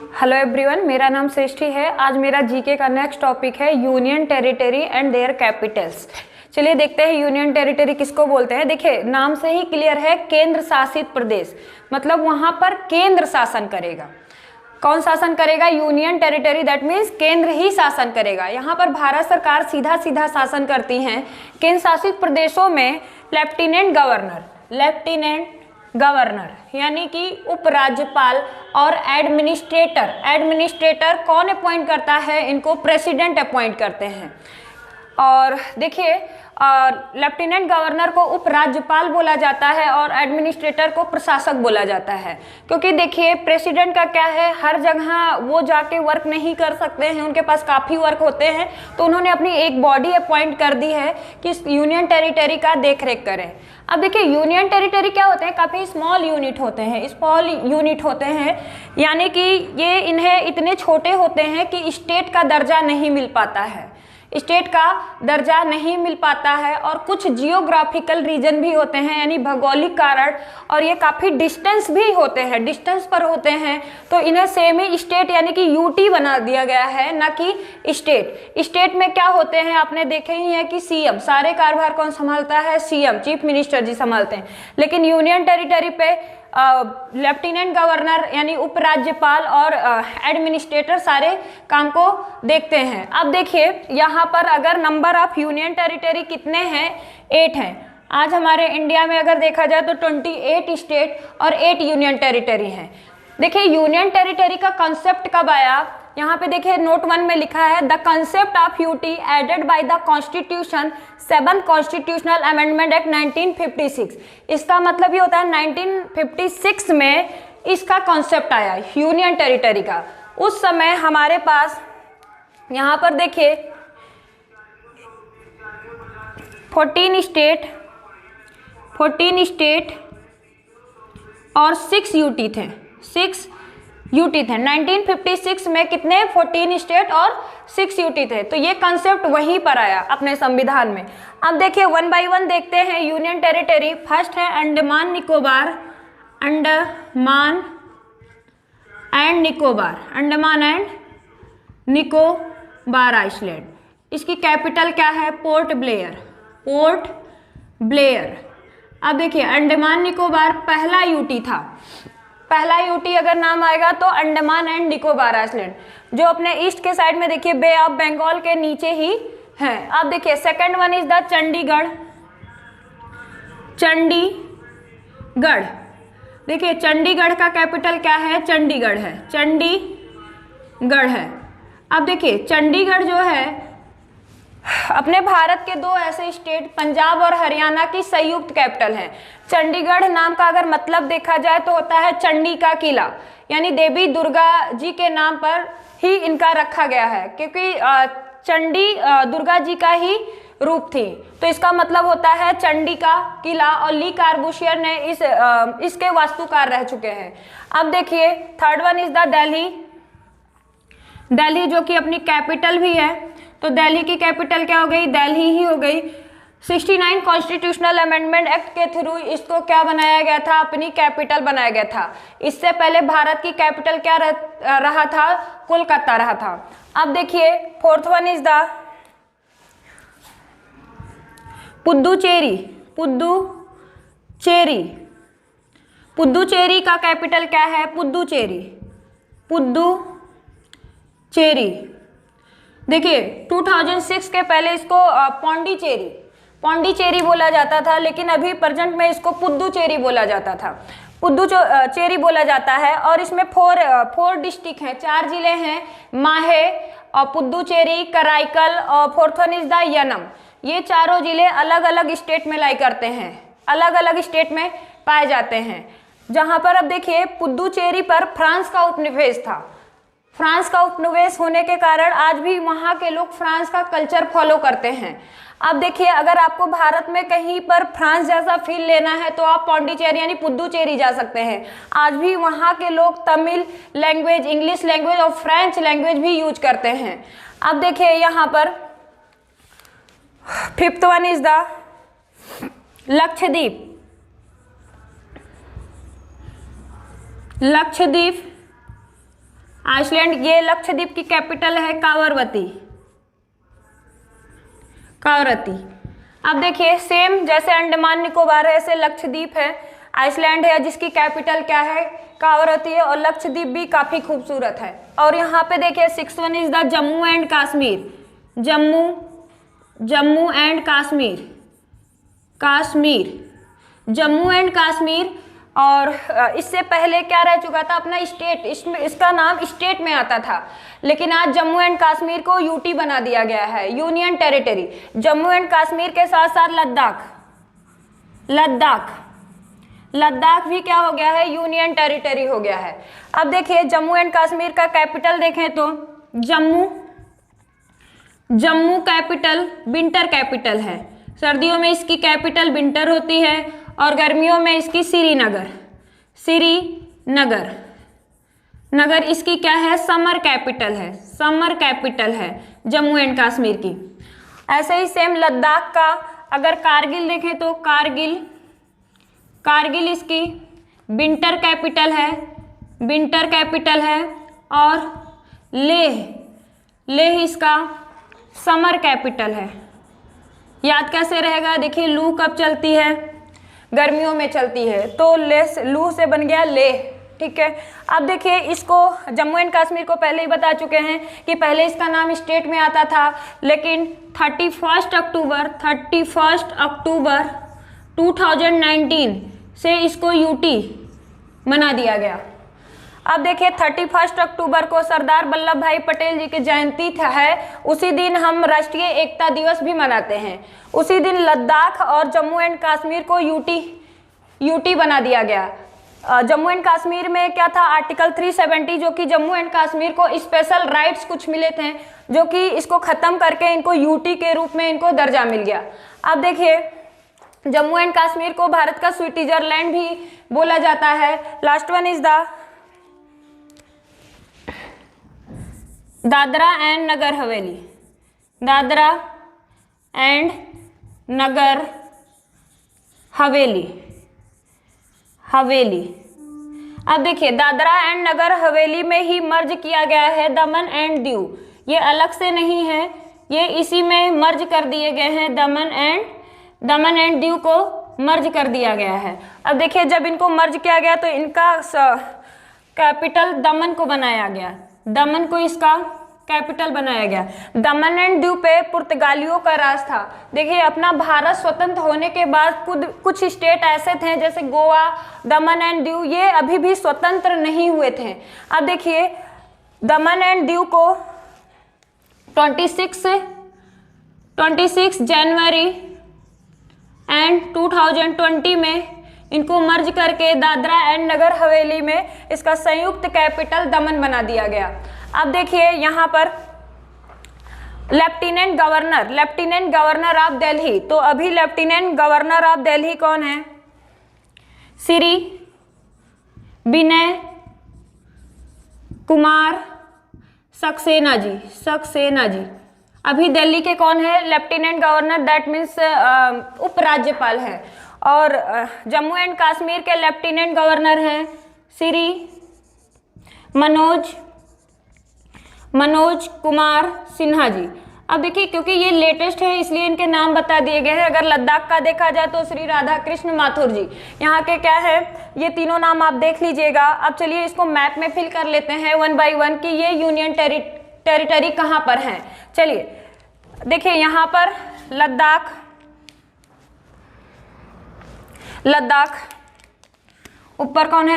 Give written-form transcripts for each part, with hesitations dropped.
Hello everyone, मेरा नाम सृष्टि है। आज मेरा जीके का नेक्स्ट टॉपिक है union territory and there Capitals. चलिए देखते हैं यूनियन टेरिटरी किसको बोलते हैं। देखिए नाम से ही क्लियर है, केंद्र शासित प्रदेश, मतलब वहां पर केंद्र शासन करेगा। कौन शासन करेगा? यूनियन टेरिटरी, दैट मीन्स केंद्र ही शासन करेगा। यहाँ पर भारत सरकार सीधा सीधा शासन करती है। केंद्र शासित प्रदेशों में लेफ्टिनेंट गवर्नर यानी कि उपराज्यपाल और एडमिनिस्ट्रेटर कौन अपॉइंट करता है? इनको प्रेसिडेंट अपॉइंट करते हैं। और देखिए लेफ्टिनेंट गवर्नर को उपराज्यपाल बोला जाता है और एडमिनिस्ट्रेटर को प्रशासक बोला जाता है। क्योंकि देखिए प्रेसिडेंट का क्या है, हर जगह वो जाके वर्क नहीं कर सकते हैं, उनके पास काफ़ी वर्क होते हैं, तो उन्होंने अपनी एक बॉडी अपॉइंट कर दी है कि यूनियन टेरिटरी का देख रेख करें। अब देखिए यूनियन टेरिटरी क्या होते हैं, काफ़ी स्मॉल यूनिट होते हैं, यानी कि ये इन्हें इतने छोटे होते हैं कि स्टेट का दर्जा नहीं मिल पाता है। और कुछ जियोग्राफिकल रीजन भी होते हैं, यानी भौगोलिक कारण, और ये काफ़ी डिस्टेंस पर होते हैं, तो इन्हें सेमी स्टेट यानी कि यूटी बना दिया गया है, ना कि स्टेट में क्या होते हैं आपने देखे ही है कि सीएम, सारे कार्यभार कौन संभालता है? सीएम, चीफ मिनिस्टर जी संभालते हैं। लेकिन यूनियन टेरिटरी पे लेफ्टिनेंट गवर्नर यानी उपराज्यपाल और एडमिनिस्ट्रेटर सारे काम को देखते हैं। अब देखिए यहाँ पर अगर नंबर ऑफ यूनियन टेरिटरी कितने हैं? 8 हैं। आज हमारे इंडिया में अगर देखा जाए तो 28 स्टेट और 8 यूनियन टेरिटरी हैं। देखिए यूनियन टेरिटरी का कॉन्सेप्ट कब आया? यहाँ पे देखिए नोट 1 में लिखा है, the concept of UT added by the constitution 7th constitutional amendment act 1956। इसका मतलब ये होता है 1956 में इसका कॉन्सेप्ट आया यूनियन टेरिटरी का। उस समय हमारे पास यहाँ पर देखिए 14 स्टेट और 6 यूटी थे। 1956 में कितने? 14 स्टेट और 6 यूटी थे। तो ये कंसेप्ट वहीं पर आया अपने संविधान में। अब देखिए 1 बाय 1 देखते हैं यूनियन टेरिटरी। फर्स्ट है अंडमान एंड निकोबार आइसलैंड। इसकी कैपिटल क्या है? Port Blair. अब देखिए अंडमान निकोबार पहला यूटी था। पहला यूटी अगर नाम आएगा तो अंडमान एंड निकोबार आइसलैंड, जो अपने ईस्ट के साइड में देखिए बे ऑफ बंगाल के नीचे ही है। अब देखिए second one is the Chandigarh. देखिए चंडीगढ़ का कैपिटल क्या है? चंडीगढ़ है। अब देखिए चंडीगढ़ जो है अपने भारत के 2 ऐसे स्टेट पंजाब और हरियाणा की संयुक्त कैपिटल है। चंडीगढ़ नाम का अगर मतलब देखा जाए तो होता है चंडी का किला, यानी देवी दुर्गा जी के नाम पर ही इनका रखा गया है, क्योंकि चंडी दुर्गा जी का ही रूप थी, तो इसका मतलब होता है चंडी का किला। और ली कार्बूसियर ने इसके वास्तुकार रह चुके हैं। अब देखिए third one is the Delhi, जो कि अपनी कैपिटल भी है। तो दिल्ली की कैपिटल क्या हो गई? दिल्ली ही हो गई। 69 कॉन्स्टिट्यूशनल अमेंडमेंट एक्ट के थ्रू इसको क्या बनाया गया था? अपनी कैपिटल बनाया गया था। इससे पहले भारत की कैपिटल क्या रहा था? कोलकाता रहा था। अब देखिए fourth one is the Puducherry का कैपिटल क्या है? पुद्दुचेरी। देखिए 2006 के पहले इसको पौंडीचेरी बोला जाता था, लेकिन अभी प्रेजेंट में इसको पुद्दुचेरी बोला जाता है। और इसमें 4 डिस्ट्रिक्ट हैं, 4 जिले हैं, माहे और पुद्दुचेरी, कराईकल और fourth one is the Yanam. ये चारों जिले अलग अलग स्टेट में अलग अलग स्टेट में पाए जाते हैं। जहां पर अब देखिए पुद्दुचेरी पर फ्रांस का उपनिवेश होने के कारण आज भी वहाँ के लोग फ्रांस का कल्चर फॉलो करते हैं। अब देखिए अगर आपको भारत में कहीं पर फ्रांस जैसा फील लेना है तो आप पौंडीचेरी यानी पुद्दुचेरी जा सकते हैं। आज भी वहाँ के लोग तमिल लैंग्वेज, इंग्लिश लैंग्वेज और फ्रेंच लैंग्वेज भी यूज करते हैं। अब देखिए यहाँ पर fifth one is the Lakshadweep. Island, ये लक्षद्वीप की कैपिटल है कावरवती, कावरती। अब देखिए सेम जैसे अंडमान निकोबार है ऐसे लक्षद्वीप है, आइसलैंड है जिसकी कैपिटल क्या है, कावरती है, और लक्षद्वीप भी काफी खूबसूरत है। और यहाँ पे देखिए 6 one is the Jammu and Kashmir, Jammu and Kashmir, Jammu and Kashmir. और इससे पहले क्या रह चुका था अपना स्टेट, इसका नाम स्टेट में आता था, लेकिन आज जम्मू एंड कश्मीर को यूटी बना दिया गया है, union territory. Jammu and Kashmir के साथ साथ लद्दाख भी क्या हो गया है, यूनियन टेरिटरी हो गया है। अब देखिए जम्मू एंड कश्मीर का कैपिटल देखें तो जम्मू कैपिटल विंटर कैपिटल है, सर्दियों में इसकी कैपिटल विंटर होती है और गर्मियों में इसकी नगर इसकी क्या है, समर कैपिटल है जम्मू एंड कश्मीर की। ऐसे ही सेम लद्दाख का अगर कारगिल देखें तो कारगिल इसकी विंटर कैपिटल है और लेह इसका समर कैपिटल है। याद कैसे रहेगा, देखिए लू कब चलती है, गर्मियों में चलती है, तो लू से बन गया लेह, ठीक है। अब देखिए इसको जम्मू एंड कश्मीर को पहले ही बता चुके हैं कि पहले इसका नाम स्टेट में आता था, लेकिन 31 अक्टूबर 2019 से इसको यूटी बना दिया गया। अब देखिए 31 अक्टूबर को सरदार वल्लभ भाई पटेल जी की जयंती है, उसी दिन हम राष्ट्रीय एकता दिवस भी मनाते हैं। उसी दिन लद्दाख और जम्मू एंड कश्मीर को यूटी बना दिया गया। जम्मू एंड कश्मीर में क्या था, आर्टिकल 370, जो कि जम्मू एंड कश्मीर को स्पेशल राइट्स कुछ मिले थे, जो कि इसको खत्म करके इनको यूटी के रूप में इनको दर्जा मिल गया। अब देखिए जम्मू एंड कश्मीर को भारत का स्विट्जरलैंड भी बोला जाता है। Last one is Dadra and Nagar Haveli. अब देखिए दादरा एंड नगर हवेली में ही मर्ज किया गया है दमन एंड दीव, ये अलग से नहीं है, ये इसी में मर्ज कर दिए गए हैं, दमन एंड दीव को मर्ज कर दिया गया है। अब देखिए जब इनको मर्ज किया गया तो इनका कैपिटल दमन को बनाया गया, दमन को इसका कैपिटल बनाया गया। दमन एंड दीव पे पुर्तगालियों का राज था। देखिए अपना भारत स्वतंत्र होने के बाद कुछ स्टेट ऐसे थे जैसे गोवा, दमन एंड दीव, ये अभी भी स्वतंत्र नहीं हुए थे। अब देखिए दमन एंड दीव को 26 जनवरी एंड 2020 में इनको मर्ज करके दादरा एंड नगर हवेली में इसका संयुक्त कैपिटल दमन बना दिया गया। अब देखिए यहाँ पर लेफ्टिनेंट गवर्नर ऑफ दिल्ली, तो अभी लेफ्टिनेंट गवर्नर ऑफ दिल्ली कौन है, श्री विनय कुमार सक्सेना जी। अभी दिल्ली के कौन है लेफ्टिनेंट गवर्नर, दैट मीन्स उपराज्यपाल है। और जम्मू एंड कश्मीर के लेफ्टिनेंट गवर्नर हैं श्री मनोज कुमार सिन्हा जी। अब देखिए क्योंकि ये लेटेस्ट है इसलिए इनके नाम बता दिए गए हैं। अगर लद्दाख का देखा जाए तो श्री राधा कृष्ण माथुर जी, यहाँ के क्या है, ये तीनों नाम आप देख लीजिएगा। अब चलिए इसको मैप में फिल कर लेते हैं 1 बाय 1 कि ये यूनियन टेरिटरी कहाँ पर हैं। चलिए देखिए यहाँ पर लद्दाख ऊपर कौन है,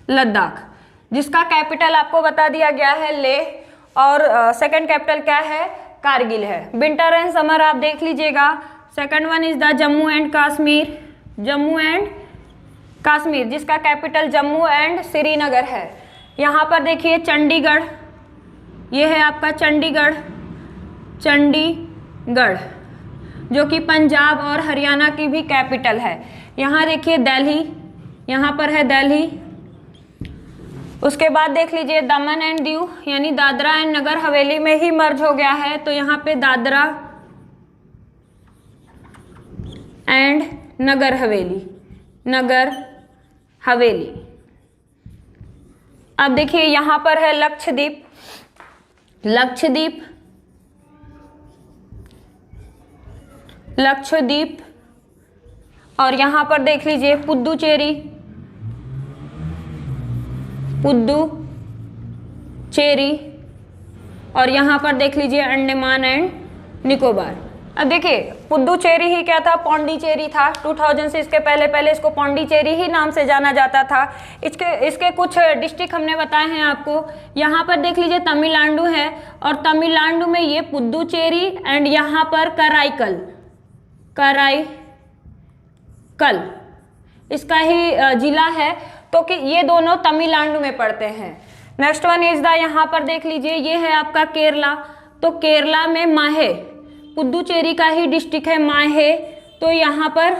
लद्दाख जिसका कैपिटल आपको बता दिया गया है लेह, और सेकंड कैपिटल क्या है, कारगिल है। विंटर एंड समर आप देख लीजिएगा। Second one is the Jammu and Kashmir जिसका कैपिटल जम्मू एंड श्रीनगर है। यहाँ पर देखिए चंडीगढ़, ये है आपका चंडीगढ़ जो कि पंजाब और हरियाणा की भी कैपिटल है। यहाँ देखिए दिल्ली, यहाँ पर है दिल्ली। उसके बाद देख लीजिए दमन एंड दीव यानी दादरा एंड नगर हवेली में ही मर्ज हो गया है, तो यहाँ पे दादरा एंड नगर हवेली। अब देखिए यहाँ पर है लक्षद्वीप, लक्षद्वीप, लक्षद्वीप, और यहाँ पर देख लीजिए पुद्दुचेरी, पुद्दुचेरी, और यहाँ पर देख लीजिए अंडमान एंड निकोबार। अब देखिए पुद्दुचेरी ही क्या था, पौंडीचेरी था। 2000 से इसके पहले इसको पौंडीचेरी ही नाम से जाना जाता था। इसके कुछ डिस्ट्रिक्ट हमने बताए हैं आपको। यहाँ पर देख लीजिए तमिलनाडु है, और तमिलनाडु में ये पुद्दुचेरी एंड यहाँ पर कराईकल, कराईकल इसका ही जिला है, तो कि ये दोनों तमिलनाडु में पड़ते हैं। नेक्स्ट वन इज द, यहाँ पर देख लीजिए ये है आपका केरला, तो केरला में माहे, पुद्दुचेरी का ही डिस्ट्रिक्ट है माहे, तो यहाँ पर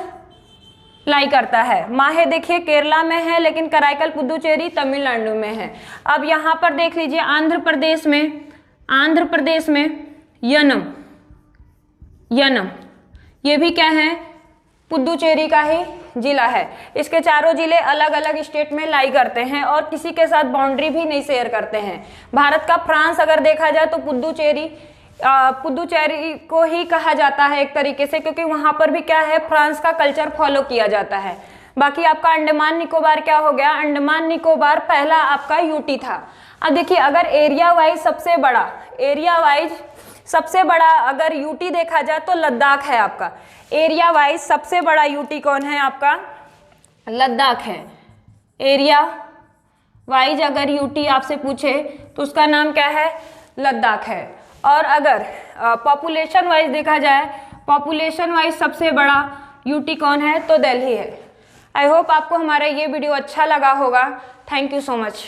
लाई करता है। माहे देखिए केरला में है, लेकिन कराईकल पुद्दुचेरी तमिलनाडु में है। अब यहाँ पर देख लीजिए आंध्र प्रदेश में, आंध्र प्रदेश में यनम, यनम ये भी क्या है, पुद्दुचेरी का ही जिला है। इसके चारों जिले अलग अलग स्टेट में लाई करते हैं और किसी के साथ बाउंड्री भी नहीं शेयर करते हैं। भारत का फ्रांस अगर देखा जाए तो पुद्दुचेरी को ही कहा जाता है एक तरीके से, क्योंकि वहां पर भी क्या है, फ्रांस का कल्चर फॉलो किया जाता है। बाकी आपका अंडमान निकोबार क्या हो गया, अंडमान निकोबार पहला आपका यूटी था। अब देखिए अगर एरिया वाइज सबसे बड़ा, एरिया वाइज सबसे बड़ा अगर यूटी देखा जाए तो लद्दाख है आपका। एरिया वाइज सबसे बड़ा यूटी कौन है आपका, लद्दाख है। एरिया वाइज अगर यूटी आपसे पूछे तो उसका नाम क्या है, लद्दाख है। और अगर पॉपुलेशन वाइज देखा जाए, पॉपुलेशन वाइज सबसे बड़ा यूटी कौन है, तो दिल्ली है। आई होप आपको हमारा ये वीडियो अच्छा लगा होगा। Thank you so much.